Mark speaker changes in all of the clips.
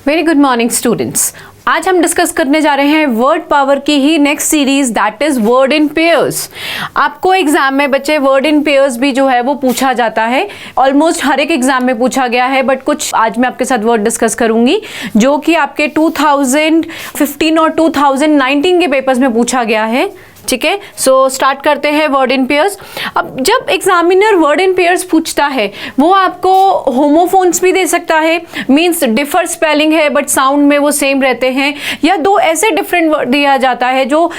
Speaker 1: Very good morning students. आज हम discuss करने जा रहे हैं वर्ड पावर की ही next series, that is word in pairs. आपको एग्जाम में बच्चे वर्ड इन पेयर्स भी जो है वो पूछा जाता है, ऑलमोस्ट हर एक एग्जाम में पूछा गया है, बट कुछ आज मैं आपके साथ वर्ड डिस्कस करूंगी जो कि आपके 2015 और 2019 के पेपर्स में पूछा गया है। ठीक है, सो स्टार्ट करते हैं वर्ड इन पेयर्स। अब जब एग्जामिनर वर्ड इन पेयर्स पूछता है वो आपको होमोफोन्स भी दे सकता है, मींस डिफर स्पेलिंग है बट साउंड में वो सेम रहते हैं, या दो ऐसे डिफरेंट वर्ड दिया जाता है जो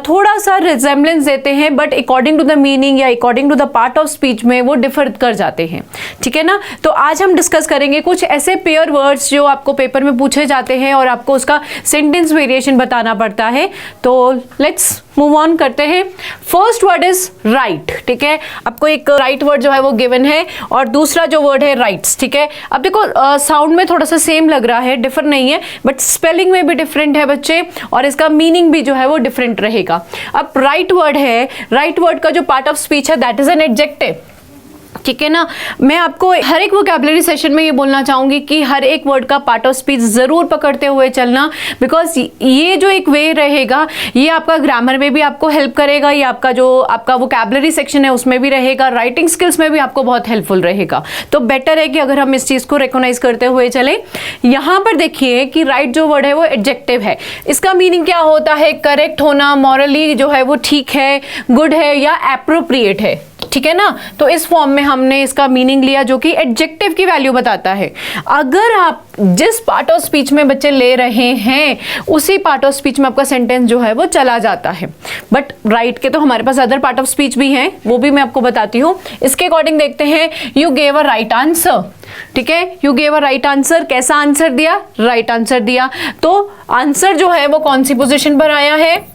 Speaker 1: थोड़ा सा रिजेम्बलेंस देते हैं but according to the meaning या according to the part of speech में वो डिफर कर जाते हैं। ठीक है ना, तो आज हम डिस्कस करेंगे कुछ ऐसे पेयर वर्ड्स जो आपको पेपर में पूछे जाते हैं और आपको उसका सेंटेंस वेरिएशन बताना पड़ता है। तो लेट्स मूव ऑन करते हैं। First word is right. ठीक है, आपको एक राइट वर्ड जो है वो गिवन है और दूसरा जो वर्ड है राइट्स। ठीक है, अब देखो साउंड में थोड़ा सा सेम लग रहा है, डिफर नहीं है, बट स्पेलिंग में भी डिफरेंट है बच्चे, और इसका मीनिंग भी जो है वो डिफरेंट रहेगा। अब राइट वर्ड है, राइट वर्ड का जो पार्ट ऑफ स्पीच है दैट इज एन एडजेक्टिव। ठीक है ना, मैं आपको हर एक वोकैबुलरी सेशन में ये बोलना चाहूंगी कि हर एक वर्ड का पार्ट ऑफ स्पीच जरूर पकड़ते हुए चलना, बिकॉज ये जो एक वे रहेगा ये आपका ग्रामर में भी आपको हेल्प करेगा, ये आपका जो आपका वोकैबुलरी सेक्शन है उसमें भी रहेगा, राइटिंग स्किल्स में भी आपको बहुत हेल्पफुल रहेगा। तो बेटर है कि अगर हम इस चीज को रिकॉग्नाइज करते हुए चले। यहाँ पर देखिए कि राइट जो वर्ड है वो एडजेक्टिव है। इसका मीनिंग क्या होता है? करेक्ट होना, मॉरली जो है वो ठीक है, गुड है या एप्रोप्रिएट है। ठीक है ना, तो इस फॉर्म में हमने इसका मीनिंग लिया जो कि एडजेक्टिव की वैल्यू बताता है। अगर आप जिस पार्ट ऑफ स्पीच में बच्चे ले रहे हैं उसी पार्ट ऑफ स्पीच में आपका सेंटेंस जो है वो चला जाता है। बट राइट के तो हमारे पास अदर पार्ट ऑफ स्पीच भी हैं, वो भी मैं आपको बताती हूँ। इसके अकॉर्डिंग देखते हैं, you gave a right answer. ठीक है, you gave a right answer. कैसा आंसर दिया? राइट आंसर दिया। तो आंसर जो है वो कौन सी पोजीशन पर आया है?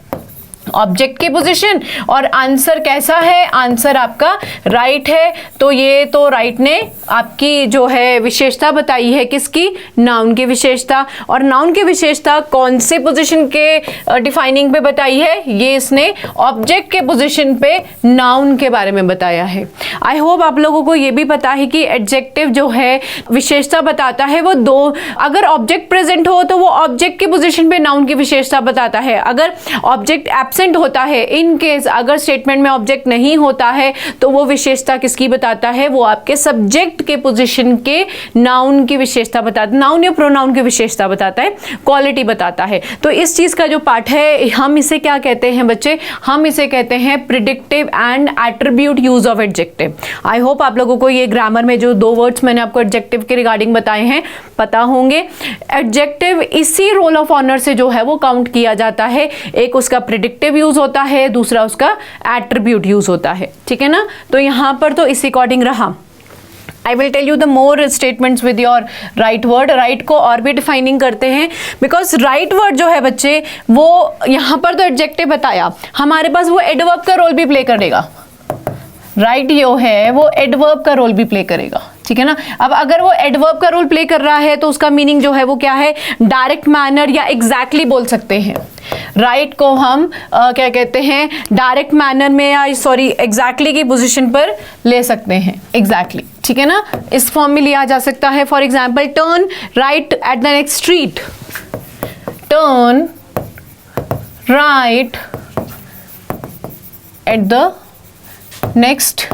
Speaker 1: ऑब्जेक्ट की पोजीशन। और आंसर कैसा है? आंसर आपका राइट है। तो ये तो राइट ने आपकी जो है विशेषता बताई है, किसकी? नाउन की विशेषता। और नाउन की विशेषता कौन से पोजीशन के डिफाइनिंग पे बताई है? ये इसने ऑब्जेक्ट के पोजीशन पे नाउन के बारे में बताया है। आई होप आप लोगों को ये भी पता है कि एडजेक्टिव जो है विशेषता बताता है वो दो, अगर ऑब्जेक्ट प्रेजेंट हो तो वो ऑब्जेक्ट के पोजीशन पे नाउन की विशेषता बताता है। अगर ऑब्जेक्ट होता है, इन केस अगर स्टेटमेंट में ऑब्जेक्ट नहीं होता है तो वो विशेषता किसकी बताता है? वो आपके सब्जेक्ट के पोजीशन के नाउन की विशेषता बताता है, नाउन या प्रोनाउन की विशेषता बताता है, क्वालिटी बताता है। तो इस चीज का जो पार्ट है हम इसे क्या कहते हैं बच्चे? हम इसे कहते हैं predictive and attribute use of adjective. I hope आप लोगों को ये ग्रामर में जो दो वर्ड्स मैंने आपको एडजेक्टिव के रिगार्डिंग बताए हैं पता होंगे। एडजेक्टिव इसी रोल ऑफ ऑनर से जो है वो काउंट किया जाता है। एक उसका प्रिडिक्टिव यूज होता है, दूसरा उसका एट्रीब्यूट यूज होता है। ठीक है ना, तो यहां पर तो इस अकॉर्डिंग रहा। I will tell you the more statements with your right word। Right को और भी डिफाइनिंग करते हैं, बिकॉज राइट वर्ड जो है बच्चे वो यहां पर तो एडजेक्टिव बताया, हमारे पास वो एडवर्ब का रोल भी प्ले करेगा। राइट जो है वो एडवर्ब का रोल भी प्ले करेगा। ठीक है ना, अब अगर वो एडवर्ब का रोल प्ले कर रहा है तो उसका मीनिंग जो है वो क्या है? डायरेक्ट मैनर या एग्जैक्टली बोल सकते हैं। राइट को हम क्या कहते हैं? डायरेक्ट मैनर में या सॉरी एग्जैक्टली की पोजीशन पर ले सकते हैं। एग्जैक्टली ठीक है ना, इस फॉर्म में लिया जा सकता है। For example, turn right at the next street. Turn right at the next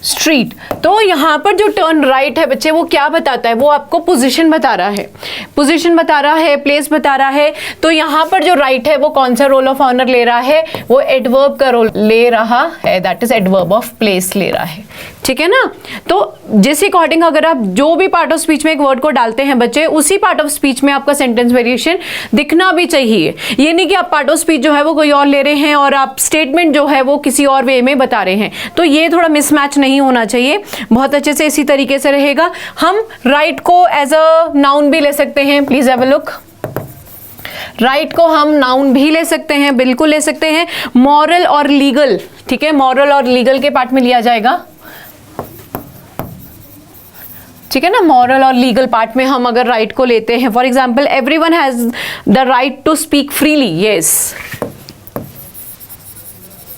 Speaker 1: street. तो यहां पर जो टर्न राइट है बच्चे वो क्या बताता है? वो आपको पोजीशन बता रहा है, पोजीशन बता रहा है, प्लेस बता रहा है। तो यहां पर जो राइट है वो कौन सा रोल ऑफ ऑनर ले रहा है? वो एडवर्ब का रोल ले रहा है, that is adverb of place ले रहा है। ठीक है ना, तो जिस अकॉर्डिंग अगर आप जो भी पार्ट ऑफ स्पीच में एक वर्ड को डालते हैं बच्चे, उसी पार्ट ऑफ स्पीच में आपका सेंटेंस वेरिएशन दिखना भी चाहिए। ये नहीं कि आप पार्ट ऑफ स्पीच जो है वो कोई और ले रहे हैं और आप स्टेटमेंट जो है वो किसी और वे में बता रहे हैं, तो ये थोड़ा मिसमैच नहीं होना चाहिए। बहुत अच्छे से इसी तरीके से रहेगा। हम राइट को एज अ नाउन भी ले सकते हैं। Please have a look. Right को हम नाउन भी ले सकते हैं, बिल्कुल ले सकते हैं। मॉरल और लीगल, ठीक है, मॉरल और लीगल के पार्ट में लिया जाएगा। ठीक है ना, मॉरल और लीगल पार्ट में हम अगर राइट को लेते हैं, for example, everyone has the right to speak freely. Yes,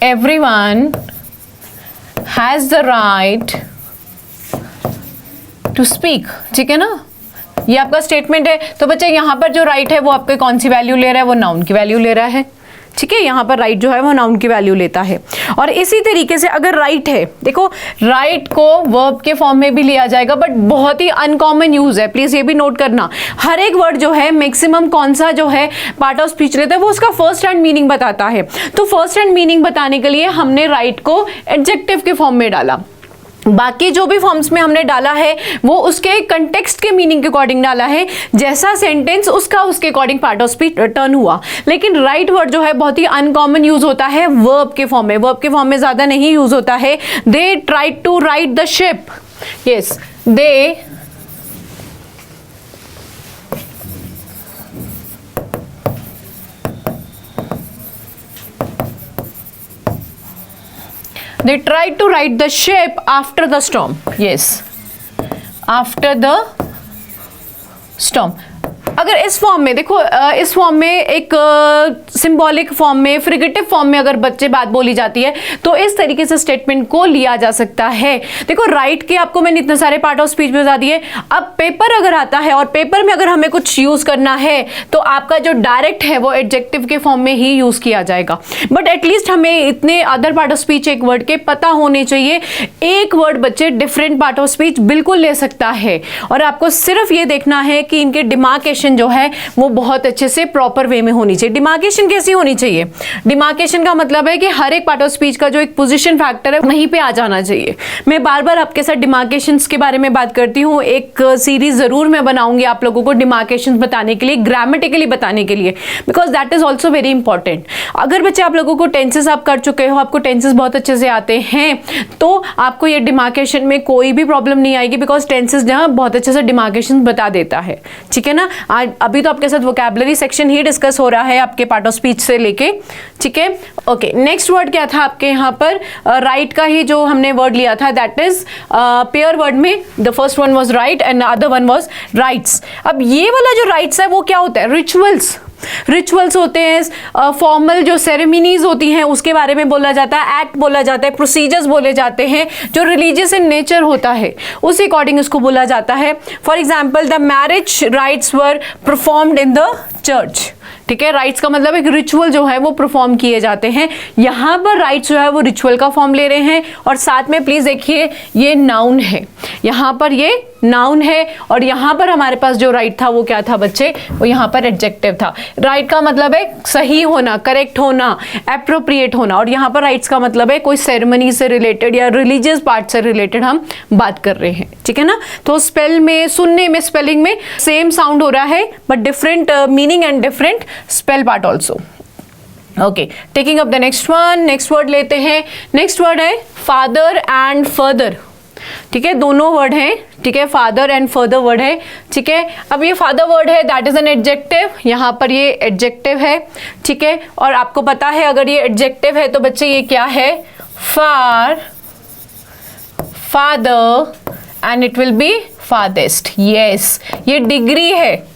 Speaker 1: everyone has the right to speak. ठीक है ना, ये आपका स्टेटमेंट है। तो बच्चे यहाँ पर जो राइट है वो आपके कौन सी वैल्यू ले रहा है, वो नाउन की वैल्यू ले रहा है, ठीक है। यहाँ पर राइट जो है वो नाउन की वैल्यू लेता है। और इसी तरीके से अगर राइट है, देखो राइट को वर्ब के फॉर्म में भी लिया जाएगा, बट बहुत ही अनकॉमन यूज है, प्लीज ये भी नोट करना। हर एक वर्ड जो है मैक्सिमम कौन सा जो है पार्ट ऑफ स्पीच लेता है, वो उसका फर्स्ट हैंड मीनिंग बताता है। तो फर्स्ट हैंड मीनिंग बताने के लिए हमने राइट को एडजेक्टिव के फॉर्म में डाला। बाकी जो भी फॉर्म्स में हमने डाला है वो उसके कंटेक्स्ट के मीनिंग के अकॉर्डिंग डाला है, जैसा सेंटेंस उसका उसके according part of speech turn हुआ। लेकिन राइट वर्ड जो है बहुत ही अनकॉमन यूज होता है वर्ब के फॉर्म में, वर्ब के फॉर्म में ज्यादा नहीं यूज होता है। They tried to right the ship, yes they tried to right the ship after the storm, yes, after the storm। अगर इस फॉर्म में देखो, इस फॉर्म में एक सिंबॉलिक फॉर्म में, फ्रिगेटिव फॉर्म में अगर बच्चे बात बोली जाती है तो इस तरीके से स्टेटमेंट को लिया जा सकता है। देखो राइट के आपको मैंने इतने सारे पार्ट ऑफ स्पीच बता दिए। अब पेपर अगर आता है और पेपर में अगर हमें कुछ यूज करना है तो आपका जो डायरेक्ट है वो एडजेक्टिव के फॉर्म में ही यूज किया जाएगा। बट एटलीस्ट हमें इतने अदर पार्ट ऑफ स्पीच एक वर्ड के पता होने चाहिए। एक वर्ड बच्चे डिफरेंट पार्ट ऑफ स्पीच बिल्कुल ले सकता है, और आपको सिर्फ ये देखना है कि इनके डिमार्केशन जो है वो बहुत अच्छे से प्रॉपर वे में होनी चाहिए। डिमार्केशन कैसी होनी चाहिए? डिमार्केशन का मतलब है कि हर एक पार्ट ऑफ स्पीच का जो एक पोजीशन फैक्टर है वहीं पे आ जाना चाहिए। मैं बार बार आपके साथ डिमार्केशंस के बारे में बात करती हूँ, एक सीरीज जरूर मैं बनाऊंगी आप लोगों को डिमार्केशंस बताने के लिए, ग्रामेटिकली बताने के लिए, because that is also very important. अगर बच्चे आप लोगों को टेंसेस आप कर चुके हो, आपको टेंसेस बहुत अच्छे से आते हैं, तो आपको ये डिमार्केशन में कोई भी प्रॉब्लम नहीं आएगी, बिकॉज टेंसेस जहाँ बहुत अच्छे से डिमार्केशन बता देता है, ठीक है ना। आज अभी तो आपके साथ वोकैबुलरी सेक्शन ही डिस्कस हो रहा है आपके पार्ट ऑफ स्पीच से लेके, ठीक है। ओके, नेक्स्ट वर्ड क्या था आपके यहाँ पर? राइट का ही जो हमने वर्ड लिया था, दैट इज पेयर वर्ड में the first one was right and the other one was rights. अब ये वाला जो राइट्स है वो क्या होता है? रिचुअल्स। रिचुअल्स होते हैं, फॉर्मल जो सेरेमनीज होती हैं उसके बारे में बोला जाता है, एक्ट बोला जाता है, प्रोसीजर्स बोले जाते हैं, जो रिलीजियस इन नेचर होता है उस अकॉर्डिंग इसको बोला जाता है। For example the marriage rights were performed in the church, ठीक है। राइट्स का मतलब एक रिचुअल जो है वो परफॉर्म किए जाते हैं। यहाँ पर राइट्स जो है वो रिचुअल का फॉर्म ले रहे हैं, और साथ में प्लीज देखिए ये नाउन है, यहाँ पर ये नाउन है, और यहाँ पर हमारे पास जो राइट था वो क्या था बच्चे? वो यहाँ पर एडजेक्टिव था। राइट का मतलब है सही होना, करेक्ट होना, एप्रोप्रिएट होना, और यहाँ पर राइट्स का मतलब है कोई सेरेमनी से रिलेटेड या रिलीजियस पार्ट से रिलेटेड हम बात कर रहे हैं, ठीक है ना। तो स्पेल में, सुनने में, स्पेलिंग में सेम साउंड हो रहा है, but different meaning and different spell part also. Okay, taking up the next one, next word लेते हैं। नेक्स्ट वर्ड है फादर एंड फर्दर, ठीक है। दोनों वर्ड हैं, ठीक है, फादर एंड फर्दर वर्ड है, ठीक है। अब ये फादर वर्ड है, दैट इज एन एडजेक्टिव, यहाँ पर ये एडजेक्टिव है, ठीक है। और आपको पता है अगर ये एडजेक्टिव है तो बच्चे ये क्या है? Far, farther and it will be farthest, yes. ये डिग्री है,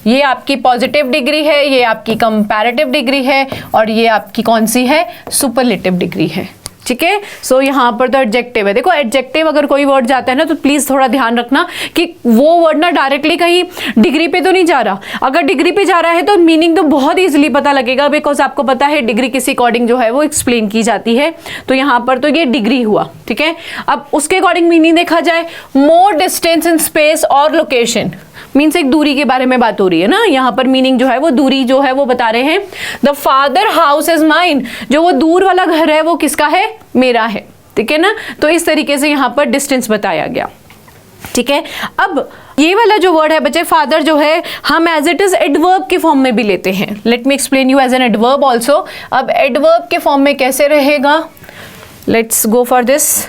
Speaker 1: ये आपकी पॉजिटिव डिग्री है, ये आपकी कंपैरेटिव डिग्री है, और ये आपकी कौन सी है? सुपरलेटिव डिग्री है, ठीक है। सो यहाँ पर तो एडजेक्टिव है। देखो एडजेक्टिव अगर कोई वर्ड जाता है ना तो प्लीज थोड़ा ध्यान रखना कि वो वर्ड ना डायरेक्टली कहीं डिग्री पे तो नहीं जा रहा। अगर डिग्री पे जा रहा है तो मीनिंग तो बहुत इजीली पता लगेगा, बिकॉज आपको पता है डिग्री किसी अकॉर्डिंग जो है वो एक्सप्लेन की जाती है। तो यहाँ पर तो ये डिग्री हुआ, ठीक है। अब उसके अकॉर्डिंग मीनिंग देखा जाए, मोर डिस्टेंस इन स्पेस और लोकेशन, मीन्स एक दूरी के बारे में बात हो रही है ना। यहाँ पर मीनिंग जो है वो दूरी जो है वो बता रहे हैं। The father house is mine, जो वो दूर वाला घर है वो किसका है? मेरा है, ठीक है ना। तो इस तरीके से यहाँ पर डिस्टेंस बताया गया, ठीक है। अब ये वाला जो वर्ड है बच्चे फादर जो है हम एज इट इज एडवर्ब के फॉर्म में भी लेते हैं। Let me explain you as an adverb also. अब एडवर्ब के फॉर्म में कैसे रहेगा? Let's go for this.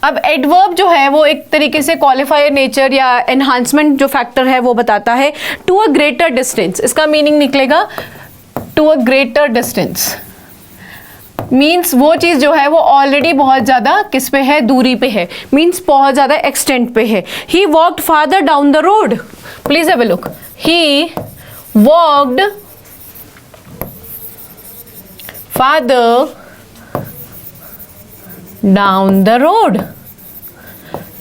Speaker 1: अब एडवर्ब जो है वो एक तरीके से क्वालिफायर नेचर या एनहांसमेंट जो फैक्टर है वो बताता है। टू अ ग्रेटर डिस्टेंस, इसका मीनिंग निकलेगा to a greater distance, means वो चीज जो है वो ऑलरेडी बहुत ज्यादा किस पे है? दूरी पे है, मीन्स बहुत ज्यादा एक्सटेंट पे है। He walked farther down the road, please have a look. He walked farther down the road,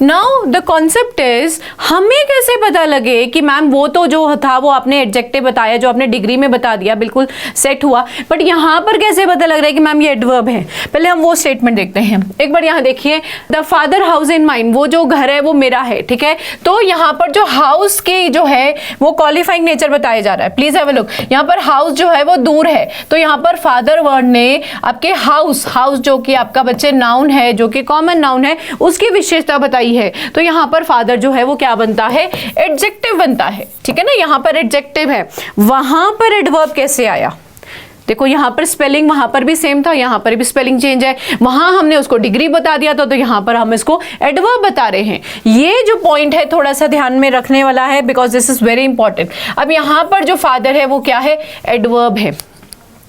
Speaker 1: now the concept is, हमें कैसे पता लगे कि मैम वो तो जो था वो आपने एडजेक्टिव बताया, जो आपने डिग्री में बता दिया, बिल्कुल सेट हुआ, बट यहाँ पर कैसे पता लग रहा है कि मैम ये एडवर्ब है? पहले हम वो स्टेटमेंट देखते हैं। एक बार यहाँ देखिए, the father house in mine, वो जो घर है वो मेरा है, ठीक है। तो यहाँ पर जो हाउस की जो है वो क्वालिफाइंग नेचर बताया जा रहा है। प्लीज हैव अ लुक, यहाँ पर हाउस जो है वो दूर है, तो यहाँ पर फादर वर्ड ने आपके हाउस जो कि आपका बच्चे नाउन है, जो कि कॉमन नाउन है, उसकी विशेषता बताई है। तो यहाँ पर फादर जो है वो क्या बनता है? एडजेक्टिव बनता है, ठीक है ना। यहाँ पर एडजेक्टिव है, वहां पर एडवर्ब कैसे आया? देखो यहाँ पर स्पेलिंग वहां पर भी सेम था, यहाँ पर भी स्पेलिंग चेंज है। वहां हमने उसको डिग्री बता दिया था, तो यहाँ पर हम इसको एडवर्ब बता रहे हैं। ये जो पॉइंट है थोड़ा सा ध्यान में रखने वाला है, because this is very important. अब यहाँ पर जो फादर है वो क्या है? एडवर्ब है,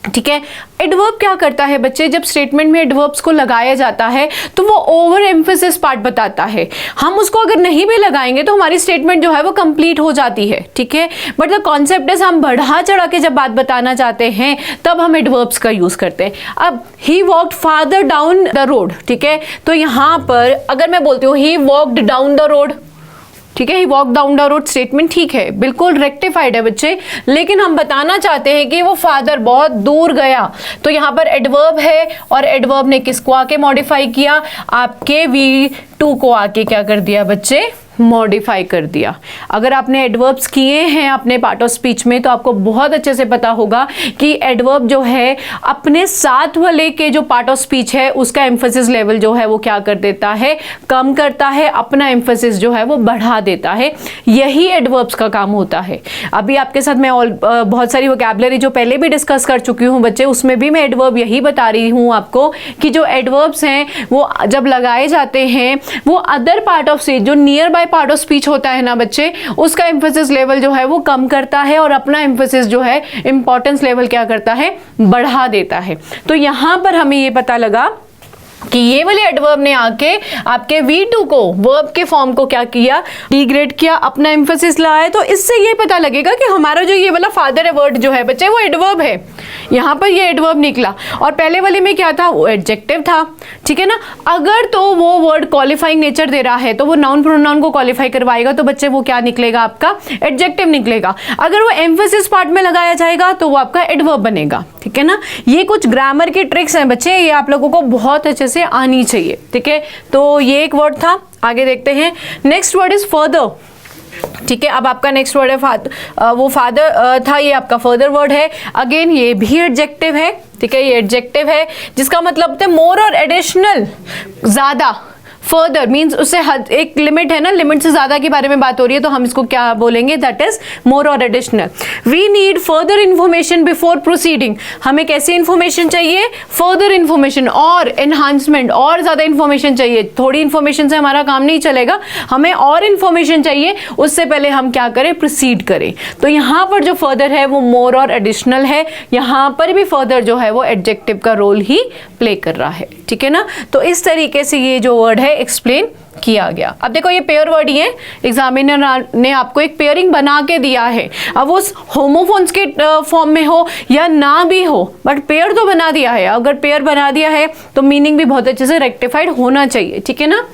Speaker 1: ठीक है। एडवर्ब क्या करता है बच्चे? जब स्टेटमेंट में एडवर्ब्स को लगाया जाता है तो वो ओवर एम्फेसिस पार्ट बताता है। हम उसको अगर नहीं भी लगाएंगे तो हमारी स्टेटमेंट जो है वो कंप्लीट हो जाती है, ठीक है। बट द कॉन्सेप्ट इज, हम बढ़ा चढ़ा के जब बात बताना चाहते हैं तब हम एडवर्ब्स का यूज करते हैं। अब he walked farther down the road, ठीक है। तो यहाँ पर अगर मैं बोलती हूँ he walked down the road, ठीक है, he walk down the road, statement ठीक है, बिल्कुल रेक्टिफाइड है बच्चे, लेकिन हम बताना चाहते हैं कि वो फादर बहुत दूर गया। तो यहाँ पर एडवर्ब है, और एडवर्ब ने किसको आके मॉडिफाई किया? आपके V2 को आके क्या कर दिया बच्चे? मॉडिफाई कर दिया। अगर आपने एडवर्ब्स किए हैं अपने पार्ट ऑफ स्पीच में तो आपको बहुत अच्छे से पता होगा कि एडवर्ब जो है अपने साथ वाले के जो पार्ट ऑफ स्पीच है उसका एम्फेसिस लेवल जो है वो क्या कर देता है? कम करता है, अपना एम्फेसिस जो है वो बढ़ा देता है। यही एडवर्ब्स का काम होता है। अभी आपके साथ मैं बहुत सारी वोकैबुलरी जो पहले भी डिस्कस कर चुकी हूँ बच्चे, उसमें भी मैं एडवर्ब यही बता रही हूँ आपको कि जो एडवर्ब्स हैं वो जब लगाए जाते हैं वो अदर पार्ट ऑफ स्पीच, जो near by part of speech होता है ना बच्चे, उसका एम्फेसिस लेवल जो है वो कम करता है और अपना एम्फेसिस जो है, इंपॉर्टेंस लेवल क्या करता है? बढ़ा देता है। तो यहां पर हमें ये पता लगा कि ये वाले एडवर्ब ने आके आपके V2 को, वर्ब के फॉर्म को क्या किया? डिग्रेड किया, अपना एम्फेसिस लाया। तो इससे ये पता लगेगा कि हमारा जो ये वाला फादर है वर्ड जो है बच्चे वो एडवर्ब है। यहाँ पर ये एडवर्ब निकला, और पहले वाले में क्या था? वो एडजेक्टिव था, ठीक है ना। अगर तो वो वर्ड क्वालिफाइंग नेचर दे रहा है तो वो नाउन प्रोनाउन को क्वालिफाई करवाएगा, तो बच्चे वो क्या निकलेगा? आपका एडजेक्टिव निकलेगा। अगर वो एम्फेसिस पार्ट में लगाया जाएगा तो वो आपका एडवर्ब बनेगा, ठीक है ना। ये कुछ ग्रामर की ट्रिक्स हैं बच्चे, ये आप लोगों को बहुत अच्छे से आनी चाहिए, ठीक है। तो ये एक वर्ड था, आगे देखते हैं। नेक्स्ट वर्ड इज फर्दर, ठीक है। अब आपका नेक्स्ट वर्ड है वो फादर था, ये आपका फर्दर वर्ड है। अगेन ये भी एडजेक्टिव है, ठीक है, ये एडजेक्टिव है, जिसका मतलब होता है मोर और एडिशनल, ज्यादा। फर्दर मीन्स उससे एक लिमिट है ना, लिमिट से ज्यादा के बारे में बात हो रही है, तो हम इसको क्या बोलेंगे? दैट इज मोर और additional. We need further information before proceeding, हमें कैसी इंफॉर्मेशन चाहिए? फर्दर इंफॉर्मेशन और एनहांसमेंट, और ज्यादा इंफॉर्मेशन चाहिए। थोड़ी इंफॉर्मेशन से हमारा काम नहीं चलेगा, हमें और इंफॉर्मेशन चाहिए, उससे पहले हम क्या करें? प्रोसीड करें। तो यहाँ पर जो फर्दर है वो मोर और एडिशनल है, यहाँ पर भी फर्दर जो है वो एडजेक्टिव का रोल ही प्ले कर रहा है, ठीक है ना। तो इस तरीके से ये जो वर्ड है एक्सप्लेन किया गया। अब देखो ये पेयर वर्ड ही है, एग्जामिनर ने आपको एक पेयरिंग बना के दिया है। अब उस होमोफोन्स के फॉर्म में हो या ना भी हो, बट पेयर तो बना दिया है। अगर पेयर बना दिया है तो मीनिंग भी बहुत अच्छे से रेक्टिफाइड होना चाहिए, ठीक है ना।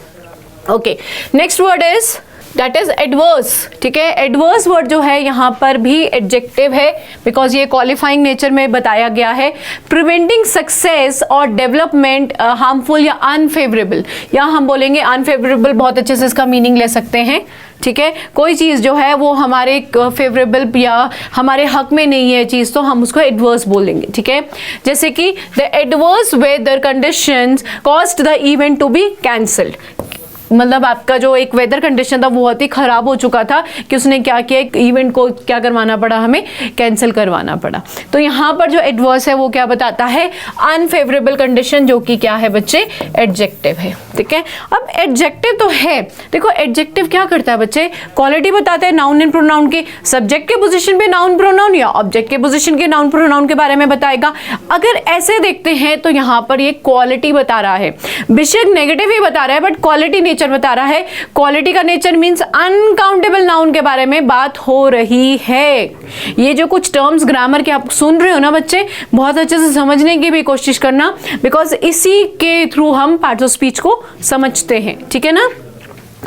Speaker 1: Okay, next word is that is adverse, ठीक है। एडवर्स वर्ड जो है यहाँ पर भी एडजेक्टिव है, बिकॉज ये क्वालिफाइंग नेचर में बताया गया है। प्रिवेंटिंग सक्सेस और डेवलपमेंट हार्मफुल या अनफेवरेबल, या हम बोलेंगे अनफेवरेबल, बहुत अच्छे से इसका मीनिंग ले सकते हैं, ठीक है। कोई चीज़ जो है वो हमारे फेवरेबल या हमारे हक में नहीं है चीज़, तो हम उसको एडवर्स बोलेंगे, ठीक है। जैसे कि the adverse weather conditions caused the event to be cancelled, मतलब आपका जो एक वेदर कंडीशन था वो बहुत ही खराब हो चुका था कि उसने क्या किया? एक इवेंट को क्या करवाना पड़ा? हमें कैंसिल करवाना पड़ा। तो यहाँ पर जो एडवर्स है वो क्या बताता है? अनफेवरेबल कंडीशन, जो कि क्या है बच्चे? एडजेक्टिव है, ठीक है। अब एडजेक्टिव तो है, देखो एडजेक्टिव क्या करता है बच्चे? क्वालिटी बताता है नाउन एंड प्रोनाउन की। सब्जेक्ट के पोजीशन पे नाउन प्रोनाउन या ऑब्जेक्ट के पोजीशन के नाउन प्रोनाउन के बारे में बताएगा। अगर ऐसे देखते हैं तो यहाँ पर ये क्वालिटी बता रहा है, बेशक नेगेटिव ही बता रहा है बट क्वालिटी नेचर बता रहा है। क्वालिटी का नेचर मींस अनकाउंटेबल नाउन के बारे में बात हो रही है। ये जो कुछ टर्म्स ग्रामर के आप सुन रहे हो ना बच्चे, बहुत अच्छे से समझने की भी कोशिश करना, बिकॉज इसी के थ्रू हम पार्ट्स ऑफ स्पीच को समझते हैं, ठीक है ना।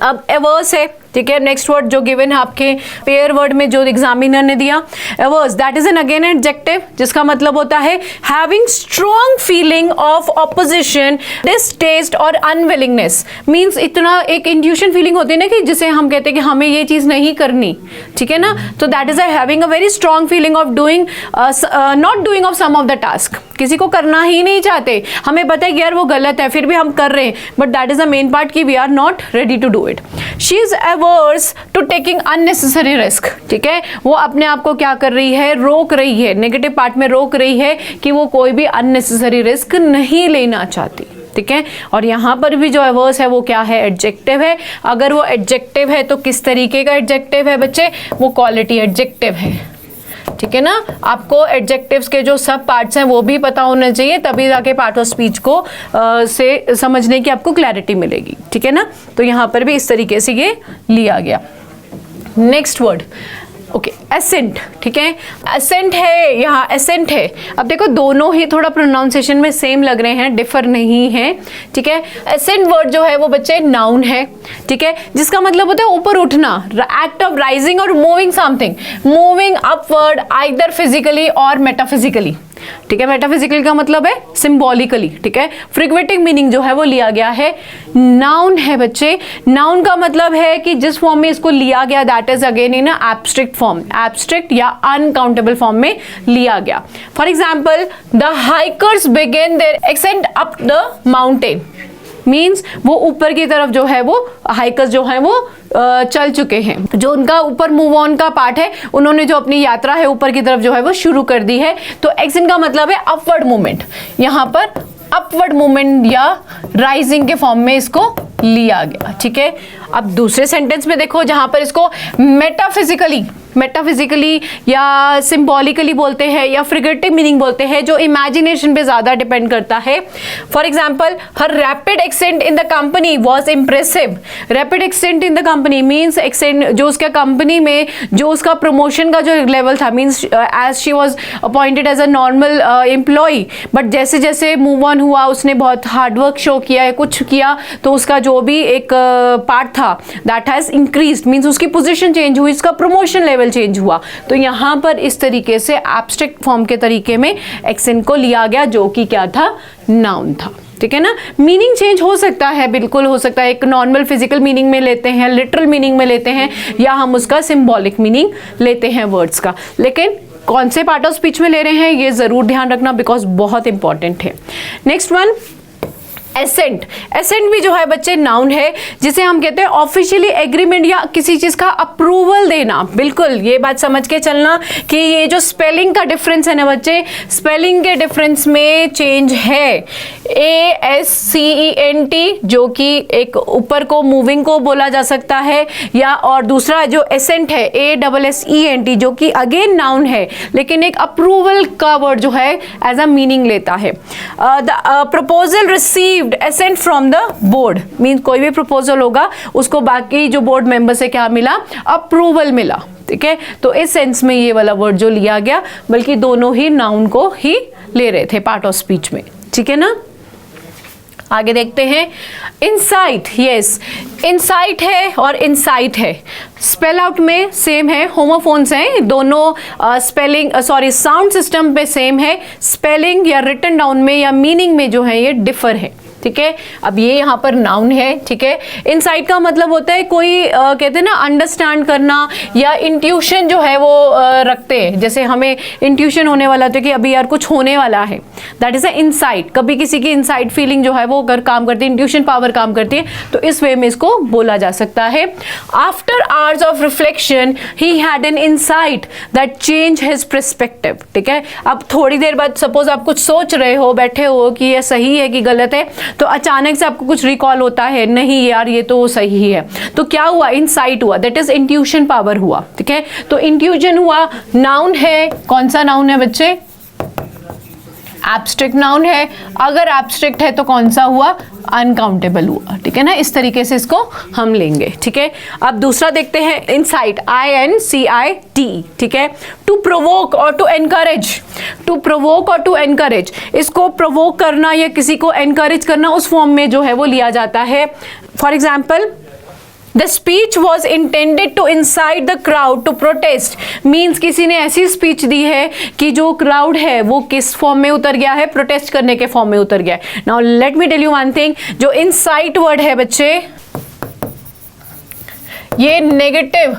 Speaker 1: अब एवर्स है, ठीक है, नेक्स्ट वर्ड जो गिवन है आपके पेयर वर्ड में जो एग्जामिनर ने दिया, averse that is an again adjective जिसका मतलब होता है having strong feeling of opposition, distaste और अनविलिंगनेस। मींस इतना एक इंट्यूशन फीलिंग होती है ना कि जिसे हम कहते हैं कि हमें ये चीज नहीं करनी, ठीक है ना, तो that is having a very strong feeling of doing not doing of some of the task. किसी को करना ही नहीं चाहते, हमें पता है कि यार वो गलत है फिर भी हम कर रहे हैं, but that is the main part कि we are not ready to do it. She is averse to taking unnecessary risk, ठीक है, वो अपने आप को क्या कर रही है, रोक रही है, नेगेटिव पार्ट में रोक रही है कि वो कोई भी अननेसेसरी रिस्क नहीं लेना चाहती, ठीक है। और यहाँ पर भी जो एवर्स है वो क्या है, एडजेक्टिव है। अगर वो एडजेक्टिव है तो किस तरीके का एडजेक्टिव है बच्चे, वो क्वालिटी एडजेक्टिव है, ठीक है ना। आपको एडजेक्टिव्स के जो सब पार्ट्स हैं वो भी पता होना चाहिए, तभी जाके पार्ट ऑफ स्पीच को से समझने की आपको क्लैरिटी मिलेगी, ठीक है ना। तो यहाँ पर भी इस तरीके से ये लिया गया। नेक्स्ट वर्ड ओके, एसेंट, ठीक है, एसेंट है, यहाँ एसेंट है। अब देखो दोनों ही थोड़ा प्रोनाउंसिएशन में सेम लग रहे हैं, डिफर नहीं है, ठीक है। एसेंट वर्ड जो है वो बच्चे नाउन है, ठीक है, जिसका मतलब होता है ऊपर उठना, एक्ट ऑफ राइजिंग और moving something, moving upward either physically और मेटाफिजिकली, ठीक है। मेटाफिजिकल का मतलब है सिंबॉलिकली, ठीक है। फ्रिक्वेटिव मीनिंग जो है वो लिया गया है, नाउन है बच्चे। नाउन का मतलब है कि जिस फॉर्म में इसको लिया गया that is again in abstract form, abstract या अनकाउंटेबल फॉर्म में लिया गया। For example the hikers begin their ascent up the mountain, means वो ऊपर की तरफ जो है वो हाइकर्स जो है वो चल चुके हैं, जो उनका ऊपर मूव ऑन का पार्ट है, उन्होंने जो अपनी यात्रा है ऊपर की तरफ जो है वो शुरू कर दी है। तो एक्सेंट का मतलब है अपवर्ड मूवमेंट, यहाँ पर अपवर्ड मूवमेंट या राइजिंग के फॉर्म में इसको लिया गया, ठीक है। अब दूसरे सेंटेंस में देखो जहां पर इसको मेटाफिजिकली या सिंबॉलिकली बोलते हैं या फिगरेटिव मीनिंग बोलते हैं, जो इमेजिनेशन पे ज्यादा डिपेंड करता है। For example her rapid accent in the company was impressive. Rapid accent in the company means accent जो उसका कंपनी में जो उसका प्रमोशन का जो लेवल था, means as she was appointed as a normal employee, but जैसे जैसे मूव ऑन हुआ उसने बहुत हार्डवर्क शो किया है, कुछ किया, तो उसका जो भी एक पार्ट था दैट हैज इंक्रीज्ड, मीन्स उसकी पोजीशन चेंज हुई, उसका प्रमोशन लेवल चेंज हुआ। तो यहां पर इस तरीके से एब्स्ट्रैक्ट फॉर्म के तरीके में एक्सेंट को लिया गया, जो कि क्या था, नाउन था, ठीक है ना। मीनिंग चेंज हो सकता है, बिल्कुल हो सकता है, एक नॉर्मल फिजिकल मीनिंग में लेते हैं, लिटरल मीनिंग में लेते हैं, या हम उसका सिंबॉलिक मीनिंग लेते हैं वर्ड्स का, लेकिन कौन से पार्ट ऑफ स्पीच में ले रहे हैं ये जरूर ध्यान रखना, बिकॉज बहुत इंपॉर्टेंट है। Next one accent. एसेंट भी जो है बच्चे नाउन है, जिसे हम कहते हैं ऑफिशियली एग्रीमेंट या किसी चीज का अप्रूवल देना। बिल्कुल ये बात समझ के चलना कि ये जो स्पेलिंग का डिफरेंस है ना बच्चे, स्पेलिंग के डिफरेंस में चेंज है। ASCENT जो कि एक ऊपर को मूविंग को बोला जा सकता है, या और दूसरा जो एसेंट है ASSENT जो कि अगेन नाउन है, लेकिन एक अप्रूवल का वर्ड जो है एज अ मीनिंग लेता है। The proposal receive assent from the board means कोई भी प्रपोजल होगा उसको बाकी जो बोर्ड मेंबर से क्या मिला, अप्रूवल मिला, ठीक है। तो इस सेंस में ये वाला वर्ड जो लिया गया, बल्कि दोनों ही नाउन को ही ले रहे थे पार्ट ऑफ स्पीच में, ठीक है ना। आगे देखते हैं इनसाइट। यस, इनसाइट है और इनसाइट है, स्पेल आउट में सेम है, होमोफोन्स हैं दोनों, स्पेलिंग साउंड सिस्टम पे सेम है, स्पेलिंग या रिटन डाउन में या मीनिंग में जो है ये डिफर है, ठीक है। अब ये यहाँ पर नाउन है, ठीक है। इनसाइट का मतलब होता है कोई कहते हैं ना अंडरस्टैंड करना या इंट्यूशन जो है वो रखते हैं, जैसे हमें इंट्यूशन होने वाला था कि अभी यार कुछ होने वाला है, दैट इज अ इनसाइट। कभी किसी की इनसाइट फीलिंग जो है वो अगर काम करती है, इंट्यूशन पावर काम करती है, तो इस वे में इसको बोला जा सकता है। After hours of reflection he had an insight that change his perspective, ठीक है। अब थोड़ी देर बाद सपोज आप कुछ सोच रहे हो, बैठे हो कि ये सही है कि गलत है, तो अचानक से आपको कुछ रिकॉल होता है, नहीं यार ये तो सही है, तो क्या हुआ, इनसाइट हुआ, दैट इज इंट्यूशन पावर हुआ, ठीक है। तो इंट्यूशन हुआ, नाउन है, कौन सा नाउन है बच्चे, एब्स्ट्रैक्ट नाउन है। अगर एब्स्ट्रैक्ट है तो कौन सा हुआ, अनकाउंटेबल हुआ, ठीक है ना। इस तरीके से इसको हम लेंगे, ठीक है। अब दूसरा देखते हैं इनसाइट, INCIT, ठीक है। टू प्रोवोक और टू एनकरेज, टू प्रोवोक और टू एनकरेज, इसको प्रोवोक करना या किसी को एनकरेज करना उस फॉर्म में जो है वो लिया जाता है। For example the speech was intended to incite the crowd to protest, means किसी ने ऐसी स्पीच दी है कि जो क्राउड है वो किस फॉर्म में उतर गया है, प्रोटेस्ट करने के फॉर्म में उतर गया है। Now let me tell you one thing, जो इंसाइट वर्ड है बच्चे, ये नेगेटिव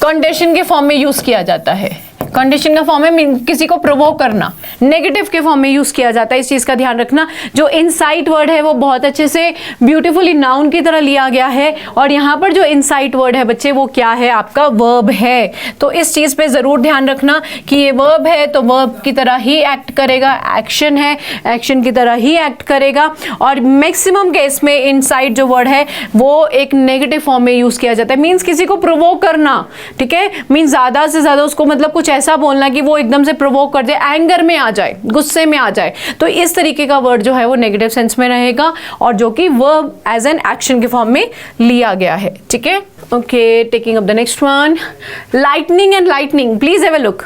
Speaker 1: कंडीशन के फॉर्म में यूज किया जाता है। कंडीशन का फॉर्म में किसी को प्रोवोक करना, नेगेटिव के फॉर्म में यूज किया जाता है, इस चीज का ध्यान रखना। जो इनसाइट वर्ड है वो बहुत अच्छे से ब्यूटीफुली नाउन की तरह लिया गया है, और यहाँ पर जो इनसाइट वर्ड है बच्चे वो क्या है, आपका वर्ब है। तो इस चीज पे जरूर ध्यान रखना कि ये वर्ब है तो वर्ब की तरह ही एक्ट करेगा, एक्शन है एक्शन की तरह ही एक्ट करेगा, और मैक्सिमम केस में इनसाइट जो वर्ड है वो एक नेगेटिव फॉर्म में यूज किया जाता है, मीन्स किसी को प्रोवोक करना, ठीक है, मीन्स ज्यादा से ज्यादा उसको मतलब कुछ ऐसा बोलना कि वो एकदम से प्रोवोक कर दे, एंगर में आ जाए, गुस्से में आ जाए, तो इस तरीके का वर्ड जो है वो नेगेटिव सेंस में रहेगा, और जो कि वर्ब एज एन एक्शन के फॉर्म में लिया गया है, ठीक है। Okay, taking up the next one, lightning and lightning, please have a look.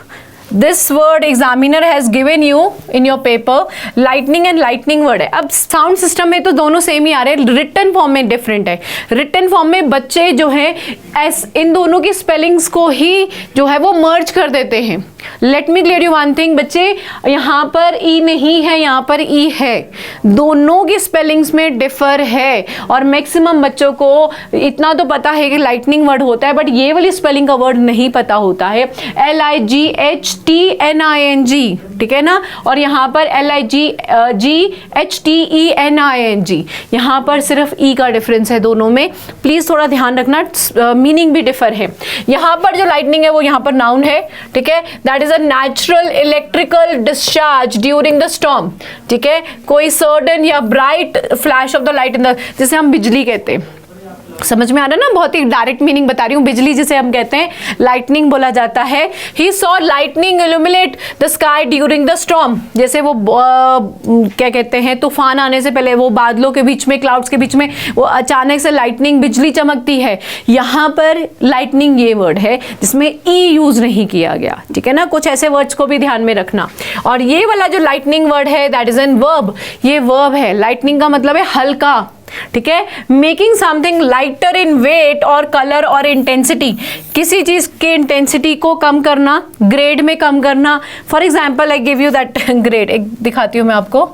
Speaker 1: This word examiner has given you in your paper, lightning and lightning word है। अब sound system में तो दोनों सेम ही आ रहे हैं, रिटन फॉर्म में different है। Written form में बच्चे जो है इन दोनों की स्पेलिंग्स को ही जो है वो मर्ज कर देते हैं। Let me clear you one thing बच्चे, यहाँ पर ई नहीं है, यहाँ पर ई है, दोनों की स्पेलिंग्स में डिफर है, और मैक्सिमम बच्चों को इतना तो पता है कि लाइटनिंग वर्ड होता है, बट ये वाली स्पेलिंग का वर्ड नहीं पता होता है, LIGHTNING, ठीक है ना, और यहाँ पर LIGHTENING, यहाँ पर सिर्फ ई का डिफरेंस है दोनों में, प्लीज थोड़ा ध्यान रखना, मीनिंग भी डिफर है। यहाँ पर जो लाइटनिंग है वो यहाँ पर नाउन है, ठीक है, that is a natural electrical discharge during the storm, ठीक है, कोई सडन या bright flash of the light in the, जिसे हम बिजली कहते हैं, समझ में आ रहा है ना, बहुत ही डायरेक्ट मीनिंग बता रही हूँ, बिजली जिसे हम कहते हैं लाइटनिंग बोला जाता है। He saw lightning illuminate the sky during the storm, जैसे वो क्या कहते हैं, तूफान आने से पहले वो बादलों के बीच में, क्लाउड्स के बीच में वो अचानक से लाइटनिंग, बिजली चमकती है। यहाँ पर लाइटनिंग ये वर्ड है जिसमें ई यूज नहीं किया गया, ठीक है ना, कुछ ऐसे वर्ड्स को भी ध्यान में रखना। और ये वाला जो लाइटनिंग वर्ड है दैट इज एन वर्ब, ये वर्ब है। लाइटनिंग का मतलब है हल्का, ठीक है, making something lighter in weight और कलर और इंटेंसिटी, किसी चीज की इंटेंसिटी को कम करना, ग्रेड में कम करना। For example I give you that grade, एक दिखाती हूँ मैं आपको,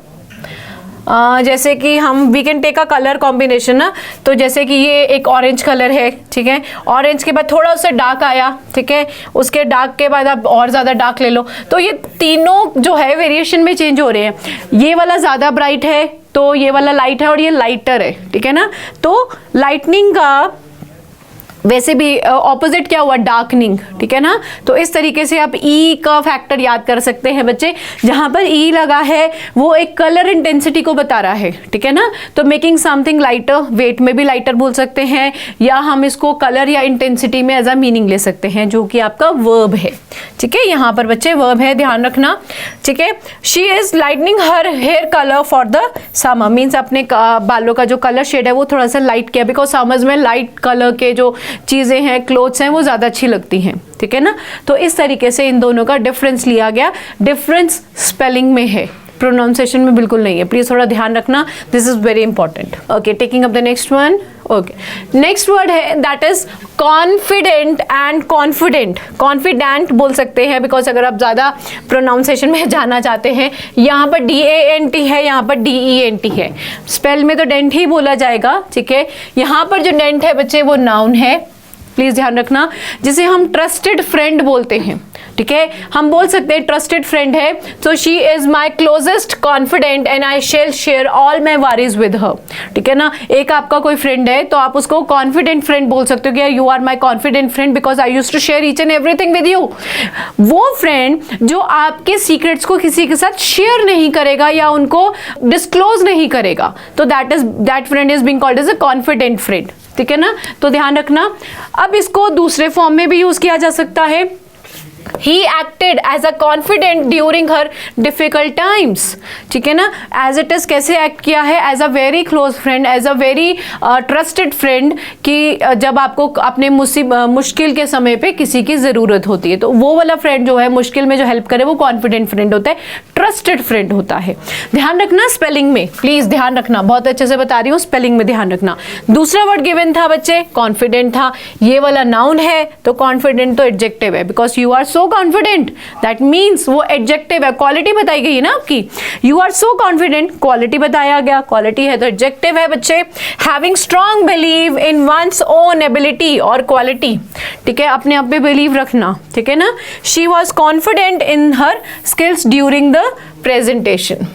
Speaker 1: जैसे कि हम we can take a colour combination ना, तो जैसे कि ये एक ऑरेंज कलर है, ठीक है, ऑरेंज के बाद थोड़ा उससे डार्क आया, ठीक है, उसके डार्क के बाद आप और ज़्यादा डार्क ले लो, तो ये तीनों जो है वेरिएशन में चेंज हो रहे हैं। ये वाला ज़्यादा ब्राइट है तो ये वाला लाइट है, और ये लाइटर है, ठीक है ना। तो लाइटनिंग का वैसे भी ऑपोजिट क्या हुआ, डार्कनिंग, ठीक है ना। तो इस तरीके से आप ई का फैक्टर याद कर सकते हैं बच्चे, जहां पर ई लगा है वो एक कलर इंटेंसिटी को बता रहा है, ठीक है ना। तो मेकिंग समथिंग लाइटर, वेट में भी लाइटर बोल सकते हैं, या हम इसको कलर या इंटेंसिटी में एज अ मीनिंग ले सकते हैं, जो कि आपका वर्ब है, ठीक है। यहाँ पर बच्चे वर्ब है, ध्यान रखना, ठीक है। She is lightening her hair colour for the summer, means अपने बालों का जो कलर शेड है वो थोड़ा सा लाइट किया, बिकॉज समर्स में लाइट कलर के जो चीजें हैं, क्लोथ्स हैं, वो ज्यादा अच्छी लगती हैं, ठीक है ना। तो इस तरीके से इन दोनों का डिफरेंस लिया गया, डिफरेंस स्पेलिंग में है, प्रोनाउंसिएशन में बिल्कुल नहीं है, प्लीज थोड़ा ध्यान रखना, this is very important. Okay, taking up the next one. Okay, next word है that is confident and confident, confident बोल सकते हैं, बिकॉज अगर आप ज्यादा प्रोनाउंसिएशन में जाना चाहते हैं, यहाँ पर DANT है, यहाँ पर DENT है, स्पेल में तो डेंट ही बोला जाएगा, ठीक है। यहाँ पर जो डेंट है बच्चे वो नाउन है, प्लीज ध्यान रखना, जिसे हम ट्रस्टेड फ्रेंड बोलते हैं, ठीक है। हम बोल सकते हैं ट्रस्टेड फ्रेंड है, तो she is my closest confident and I shall share all my worries with her, ठीक है ना। एक आपका कोई फ्रेंड है तो आप उसको कॉन्फिडेंट फ्रेंड बोल सकते हो कि you are my confident friend because I use to share each and everything with you. वो फ्रेंड जो आपके सीक्रेट्स को किसी के साथ शेयर नहीं करेगा या उनको डिस्क्लोज नहीं करेगा, तो that friend is being called as a confident friend, ठीक है ना। तो ध्यान रखना। अब इसको दूसरे फॉर्म में भी यूज किया जा सकता है, He acted as a confident during her difficult times. ठीक है ना, as it is कैसे act किया है, as a very close friend, as a very trusted friend, कि जब आपको अपने मुश्किल के समय पे किसी की ज़रूरत होती है तो वो वाला फ्रेंड जो है मुश्किल में जो हेल्प करे वो कॉन्फिडेंट फ्रेंड होता है, ट्रस्टेड फ्रेंड होता है। ध्यान रखना स्पेलिंग में, प्लीज़ ध्यान रखना, बहुत अच्छे से बता रही हूँ, स्पेलिंग में ध्यान रखना। दूसरा वर्ड गिवन था बच्चे, कॉन्फिडेंट था, ये वाला नाउन है तो कॉन्फिडेंट तो एडजेक्टिव है, because you are so confident, that means वो एडजेक्टिव है, क्वालिटी बताई गई है ना आपकी, you are so confident, quality बताया गया, क्वालिटी है तो एडजेक्टिव है बच्चे। Having strong believe in one's own ability और क्वालिटी, ठीक है, अपने आप पे बिलीव रखना, ठीक है ना। She was confident in her skills during the presentation,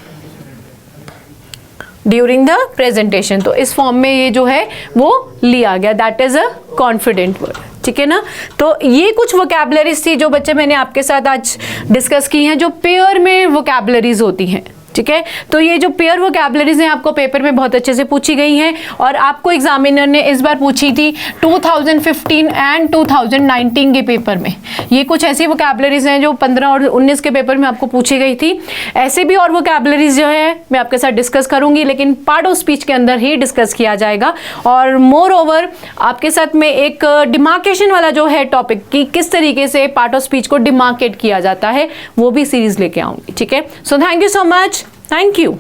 Speaker 1: during the presentation, तो इस फॉर्म में ये जो है वो लिया गया, that is a confident word, ठीक है ना। तो ये कुछ वोकैबुलरीज थी जो बच्चे मैंने आपके साथ आज डिस्कस की हैं, जो पेयर में वोकैबुलरीज होती हैं, ठीक है। तो ये जो पेयर वोकैबुलरीज हैं आपको पेपर में बहुत अच्छे से पूछी गई हैं और आपको एग्जामिनर ने इस बार पूछी थी 2015 एंड 2019 के पेपर में। ये कुछ ऐसी वोकैबुलरीज हैं जो 15 और 19 के पेपर में आपको पूछी गई थी। ऐसे भी और वोकैबुलरीज जो है मैं आपके साथ डिस्कस करूंगी, लेकिन पार्ट ऑफ स्पीच के अंदर ही डिस्कस किया जाएगा। और मोर ओवर आपके साथ में एक डिमार्केशन वाला जो है टॉपिक कि किस तरीके से पार्ट ऑफ स्पीच को डिमार्केट किया जाता है वो भी सीरीज लेके आऊंगी, ठीक है। So thank you so much, thank you.